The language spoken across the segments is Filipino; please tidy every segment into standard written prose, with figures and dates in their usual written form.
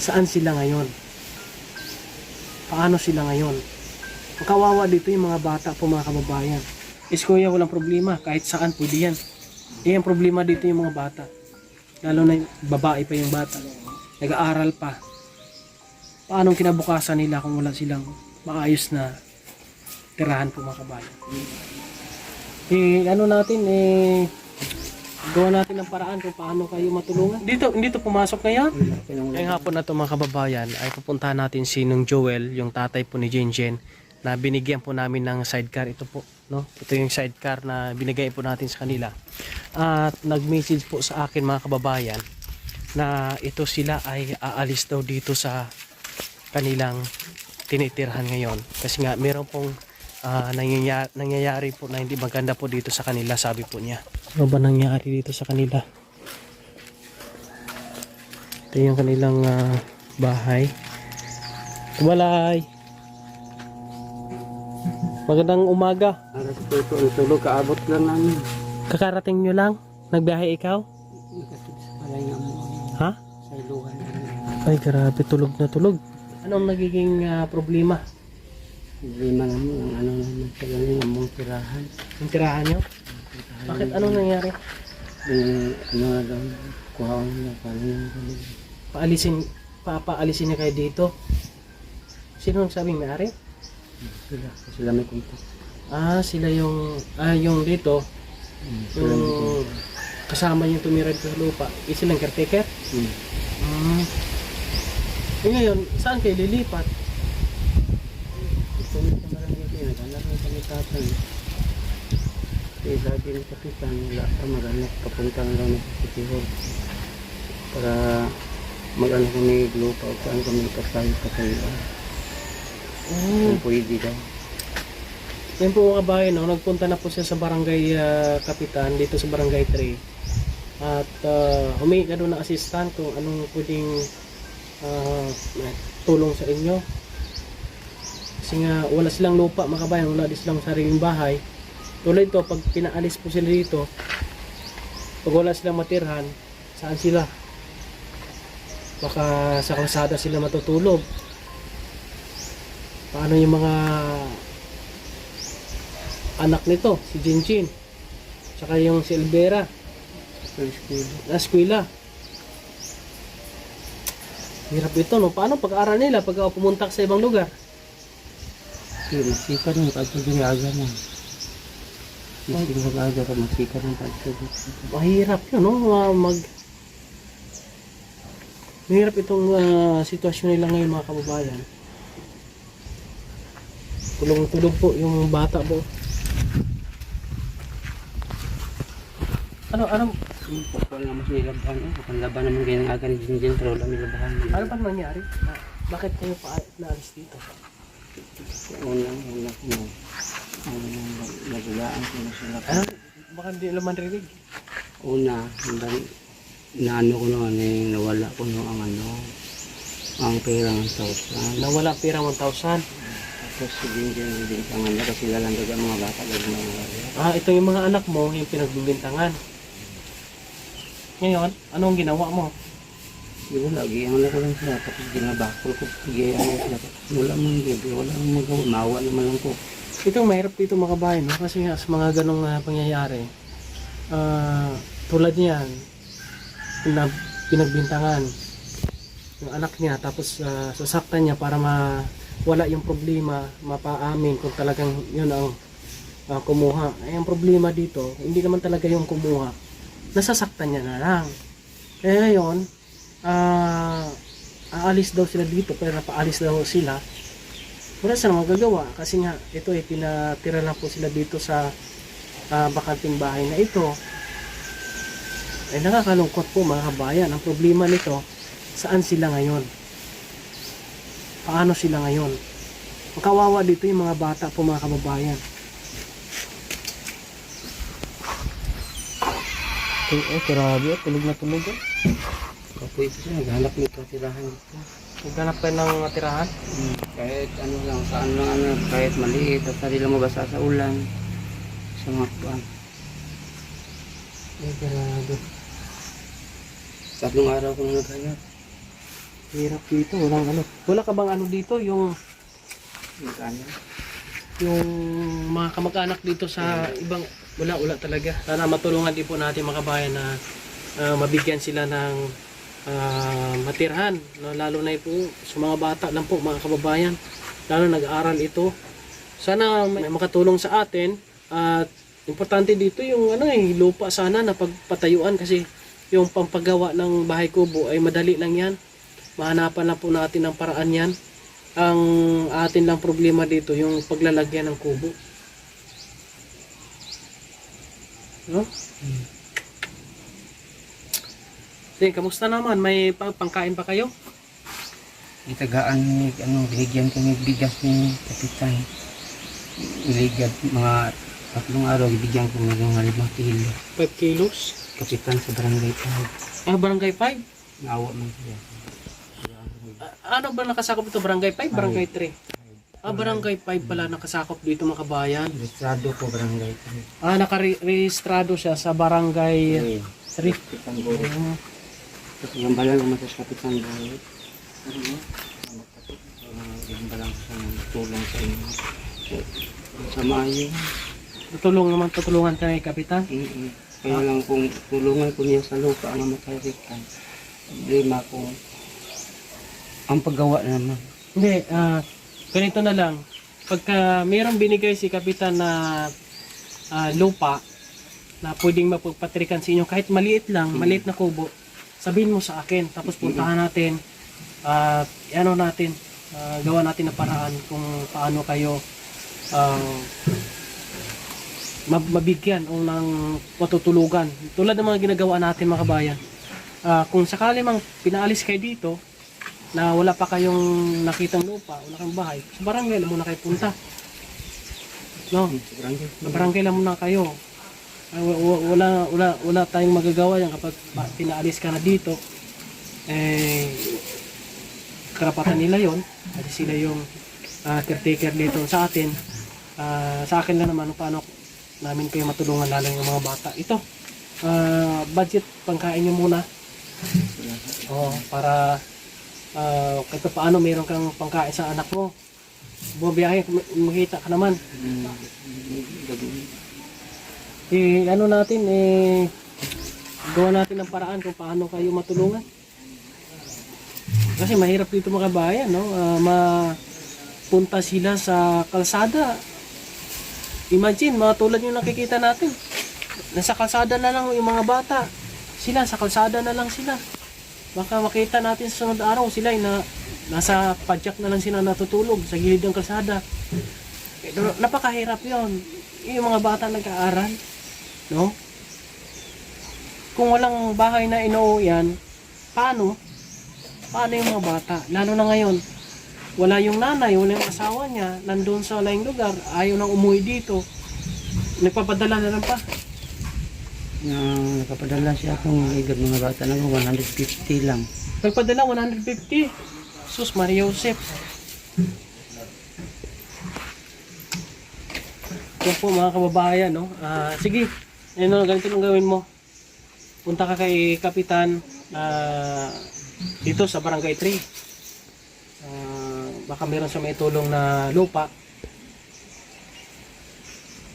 Saan sila ngayon? Paano sila ngayon? Ang kawawa dito yung mga bata po, mga kababayan. Is kuya, walang problema. Kahit saan pwede yan. Yung problema dito yung mga bata. Lalo na yung babae pa yung bata. Nag-aaral pa. Paanong kinabukasan nila kung wala silang maayos na tirahan po, mga kabayan? Ano natin, gawa natin ng paraan kung paano kayo matulungan. Hindi to pumasok ngayon. Ngayong hapon na to, mga kababayan, ay pupuntahan natin si Nung Joel, yung tatay po ni Jenjen, na binigyan po namin ng sidecar. Ito po, no? Ito yung sidecar na binigay po natin sa kanila. At nag-message po sa akin, mga kababayan, na ito sila ay aalis daw dito sa kanilang tinitirhan ngayon. Kasi nga, meron pong nangyayari po na hindi maganda po dito sa kanila, sabi po niya. Ano ba nangyayari dito sa kanila? Ito yung kanilang bahay. Walay! Magandang umaga. Tulog, kaabot lang namin. Kakarating nyo lang? Nagbiyahe ikaw? Ha? Sa iluhan. Ay, grabe. Tulog na tulog. Anong nagiging problema? Problema naman, ang ano naman sila yung among tirahan. Yung tirahan nyo? Bakit? Anong nangyari? Ano na daw, kuhaon na, paano yung galing. Paalisin niya kayo dito? Sino ang sabing may-ari? Sila may kumpa. Sila yung dito, yung kasama yung tumira dito sa lupa. Silang caretaker? Ngayon, saan kayo lilipat? Ito yung sa barangay, naghanap ng kalitatan. Kaya sabi ng kapitan, wala pa maghanap, papunta na lang sa City Hall. Para mag-ano kami lupa o saan kami patay-patay. Kung pwede daw. Yan po mga kabayan, no? Nagpunta na po siya sa barangay kapitan dito sa barangay 3 at humingi ka doon ng assistant kung anong pwedeng tulong sa inyo kasi nga wala silang lupa, mga kabayan, wala din silang sariling bahay. Tulad ito, pag pinaalis po sila dito, pag wala silang matirhan, saan sila? Baka sa kalsada sila matutulog. Paano yung mga anak nito, si Jinjin, tsaka yung si Elvera, na eskwela. Hirap ito, no? Paano pag-aaral nila pag pumunta sa ibang lugar? Masika rin, pagkagiraga na. Masika rin, masika rin pagkagiraga. Mahirap yun, no? Mahirap itong sitwasyon nila ngayon, mga kababayan. Tulong-tulog po yung bata po. Ano? Pagpapal naman sa nilabahan. Ang laban naman kayo ng aga ni Jinjin, pero wala may labahan. Ano pa nangyari? Bakit kayo pa naalis dito? Unang ko. Nagagaan ko na sila. Baka hindi naman rinig. Una, naano ko naman nawala ko ang pera ng 1,000. Nawala pera 1,000. Tapos si Jinjin, bintangan na kasi lalandag ang mga bata. Ito yung mga anak mo, yung pinagbibintangan. Ngayon, anong ginawa mo? Di ba lagi, ang ko lang sila. Tapos ginabakol ko, pagayaan ko sila. Wala mong gabi, wala mong magawa. Mawa naman lang ko. Ito mahirap dito, mga kabayan, no? Kasi nga sa mga ganong pangyayari, tulad niyan, pinagbintangan yung anak niya, tapos sasaktan niya para wala yung problema, mapaamin kung talagang yun ang kumuha. Ay, ang problema dito, hindi naman talaga yung kumuha, nasasaktan niya na lang. Kaya ngayon, aalis daw sila dito, pero napaalis daw sila. Wala silang magagawa kasi nga ito ay pinatira lang po sila dito sa bakanting bahay na ito. Ay nakakalungkot po, mga kabayan. Ang problema nito, saan sila ngayon? Paano sila ngayon? Ang kawawa dito yung mga bata po, mga kababayan. Grabe, tulog na tulog. Kapoy ito siya, naghanap nito tirahan dito. Naghanap kayo ng tirahan? Kahit ano lang, saan lang kahit maliit at hindi lang mabasa sa ulan. Sa mga kuwan. Ay, grabe. 3 araw ko na naghanap. Hirap dito, walang ano. Wala ka bang ano dito, yung Magkano? mga kamag-anak dito sa ibang, wala talaga. Sana matulungan din po natin mga kabayan na mabigyan sila ng matirhan, no? Lalo na po sa mga bata lang po mga kababayan, lalo nag-aaral ito. Sana may makatulong sa atin at importante dito yung lupa sana na pagpatayuan kasi yung pampagawa ng bahay kubo ay madali lang yan. Mahanapan lang po natin ng paraan yan. Ang atin lang problema dito yung paglalagyan ng kubo. No? Sige, kamusta naman? May pangkain pa kayo? Itagaan ni, binigyan kami bigas ni Kapitan. Iligad, mga 3 araw, ibigyan ko ng mga 5 kilo. 5 kilos? Kapitan sa barangay 5. Barangay 5? Naawa man siya. Ano ba nakasakop ito? Barangay 5? Barangay 3? Barangay 5 pala nakasakop dito mga kabayan. Registrado ko barangay 3. Nakarehistrado siya sa barangay 3. Kapitan Boy. Yung balang naman sa Kapitan Boy. Yung balang sa tulong sa inyo. Sa Mayo. Tutulungan ka ni Kapitan? Kaya lang kung tulungan ko niya sa lupa ang matarikan. Problema kung ang paggawa naman. Hindi, ganito na lang. Pagka mayroong binigay si Kapitan na lupa na pwedeng mapagpatrikan sa inyo, kahit maliit lang, maliit na kubo, sabihin mo sa akin. Tapos puntahan natin, gawa natin na paraan kung paano kayo mabigyan o ng matutulugan. Tulad ng mga ginagawa natin mga kabayan. Kung sakali mang pinaalis kayo dito, na wala pa kayong nakitang lupa, wala kang bahay, sa barangay lang muna kayo punta. No? Sa barangay lang muna kayo. Wala tayong magagawa yan kapag pinaalis ka na dito. Karapatan nila yon, kasi sila yung caretaker dito sa atin. Sa akin lang naman paano namin kayo matulungan, lalo yung mga bata. Ito, budget pangkain nyo muna. Para kahit paano meron kang pangkain sa anak mo. Bumabiyahe, makita ka naman. Gawa natin ng paraan kung paano kayo matulungan. Kasi mahirap dito mga bayan, no? Mapunta sila sa kalsada. Imagine, mga tulad yung nakikita natin. Nasa kalsada na lang yung mga bata. Sila, sa kalsada na lang sila. Baka makita natin sa sunod araw sila na nasa padyak na lang sila natutulog sa gilid ng kalsada. Napakahirap yon. Yung mga bata nag-aaral, no? Kung walang bahay na inuuyan, paano? Paano yung mga bata? Lalo na ngayon, wala yung nanay, wala yung asawa niya, nandun sa laing lugar, ayaw nang umuwi dito. Nagpapadala na lang pa. Nakapadala siya akong igad mga bata na 150 lang. Nagpadala 150. Sus, Maria Joseph. Yan po mga kababayan, no? Sige, ganito lang gawin mo. Punta ka kay Kapitan dito sa Barangay 3. Baka meron siya may tulong na lupa.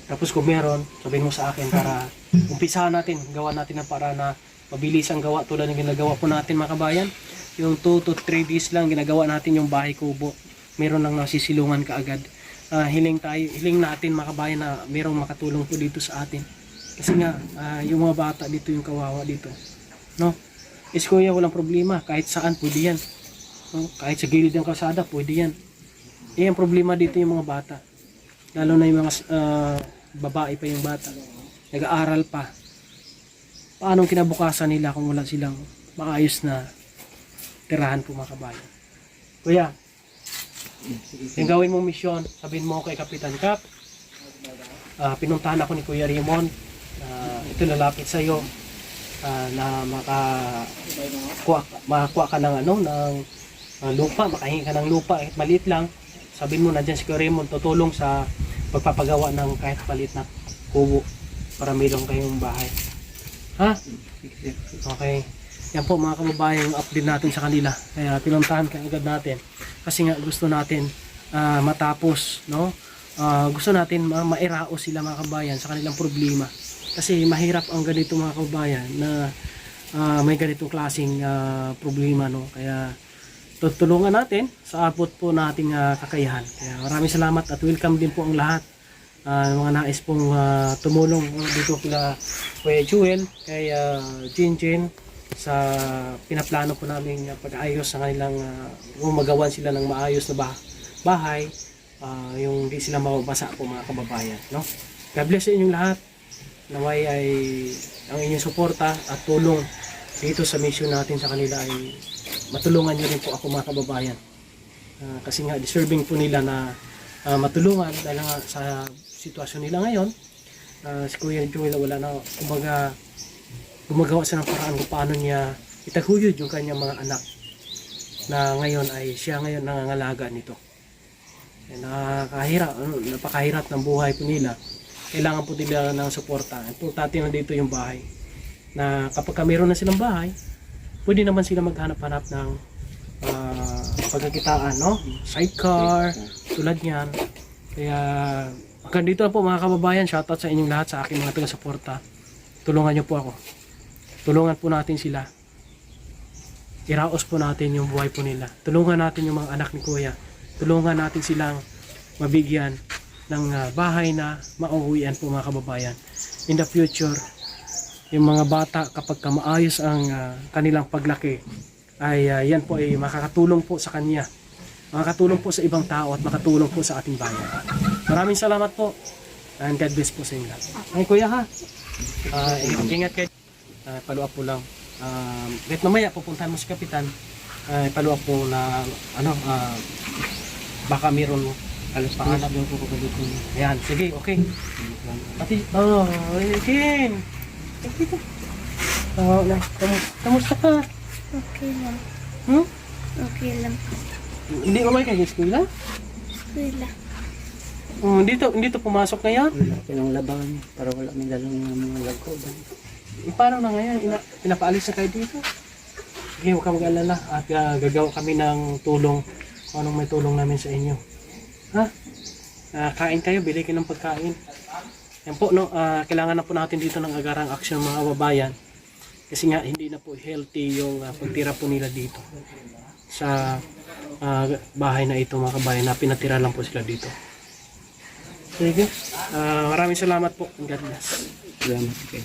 Tapos kung meron, sabihin mo sa akin para umpisahan natin, gawa natin ng para na mabilis ang gawa tulad ng ginagawa po natin mga kabayan. Yung 2 to 3 days lang ginagawa natin yung bahay kubo. Meron lang nasisilungan kaagad. Hiling natin mga kabayan na merong makatulong po dito sa atin. Kasi nga, yung mga bata dito yung kawawa dito. No? Kuya, walang problema. Kahit saan, pwede yan. No? Kahit sa gilid ng kalsada, pwede yan. Ang problema dito yung mga bata. Lalo na yung mga babae pa yung bata. Nag-aaral pa. Paano kinabukasan nila kung wala silang maayos na tirahan po mga kabayan. Kuya, yung gawin mong misyon, sabihin mo kay Kapitan Kap, pinuntahan ako ni Kuya Raymond, ito lalapit sa iyo na makakuha ka ng lupa, makahingi ka ng lupa, kahit maliit lang. Sabihin mo na dyan si Kuya Raymond tutulong sa pagpapagawa ng kahit maliit na kubo para mayroon kayong bahay. Ha? Okay. Yan po mga kababayan, yung update natin sa kanila. Kaya pinuntahan ka agad natin. Kasi nga gusto natin matapos, no? Gusto natin mairaos sila mga kababayan sa kanilang problema. Kasi mahirap ang ganito mga kababayan na may ganitong klaseng problema, no? Kaya tutulungan natin sa abot po nating kakayahan. Kaya maraming salamat at welcome din po ang lahat. Mga nais pong tumulong dito kila Kuya Jewel, kay Jinjin sa pinaplano po namin pag-ayos sa kanilang magawan sila ng maayos na bahay, yung di sila mababasa po mga kababayan, no? God bless sa inyong lahat. Naway ay ang inyong suporta at tulong dito sa mission natin sa kanila ay matulungan nyo rin po ako mga kababayan. Kasi nga deserving po nila na matulungan dahil nga sa sitwasyon nila ngayon. Si Kuya Joel wala na, kumbaga gumagawa siya ng paraan kung paano niya itaguyod yung kanyang mga anak na ngayon ay siya ngayon nangangalaga nito. Napakahirap ng buhay po nila. Kailangan po nila ng suporta. Importante na dito yung bahay. Na kapag mayroon na silang bahay, pwede naman sila maghanap-hanap ng pagkakitaan, no? Sidecar, tulad niyan. Kaya hanggang dito na po mga kababayan. Shoutout sa inyong lahat, sa aking mga taga-suporta. Tulungan niyo po ako. Tulungan po natin sila. Iraos po natin yung buhay po nila. Tulungan natin yung mga anak ni Kuya. Tulungan natin silang mabigyan ng bahay na mauuwian po mga kababayan. In the future, yung mga bata kapag maayos ang kanilang paglaki, ay yan po ay makakatulong po sa kanya. Makakatulong po sa ibang tao at makatulong po sa ating bayan. Maraming salamat po. And God bless po sa inyo lahat. Ay Kuya ha. Ingat kayo. Follow up po lang. Kahit mamaya pupuntahan mo si Kapitan, follow up po na baka mayroon pahanap yung kukulit ko. Ayan, sige, okay. Pati, Ken. Kamusta ka? Okay lang. Hmm? Okay lang. Hindi umay kayo sa eskwela? Eskwela. Dito pumasok ngayon? Pinanglabangan para wala may lalong mga lagkoban. Paano na ngayon? Pinapaalis na kayo dito? Sige, huwag ka mag-alala at gagawa kami ng tulong kung anong may tulong namin sa inyo. Ha? Kain kayo, bili kayo ng pagkain. Yan po, no? Kailangan na po natin dito ng agarang aksyon mga kababayan. Kasi nga, hindi na po healthy yung pagtira po nila dito. Sa bahay na ito mga kababayan, na pinatira lang po sila dito. Sige. Maraming salamat po. God bless. Salamat.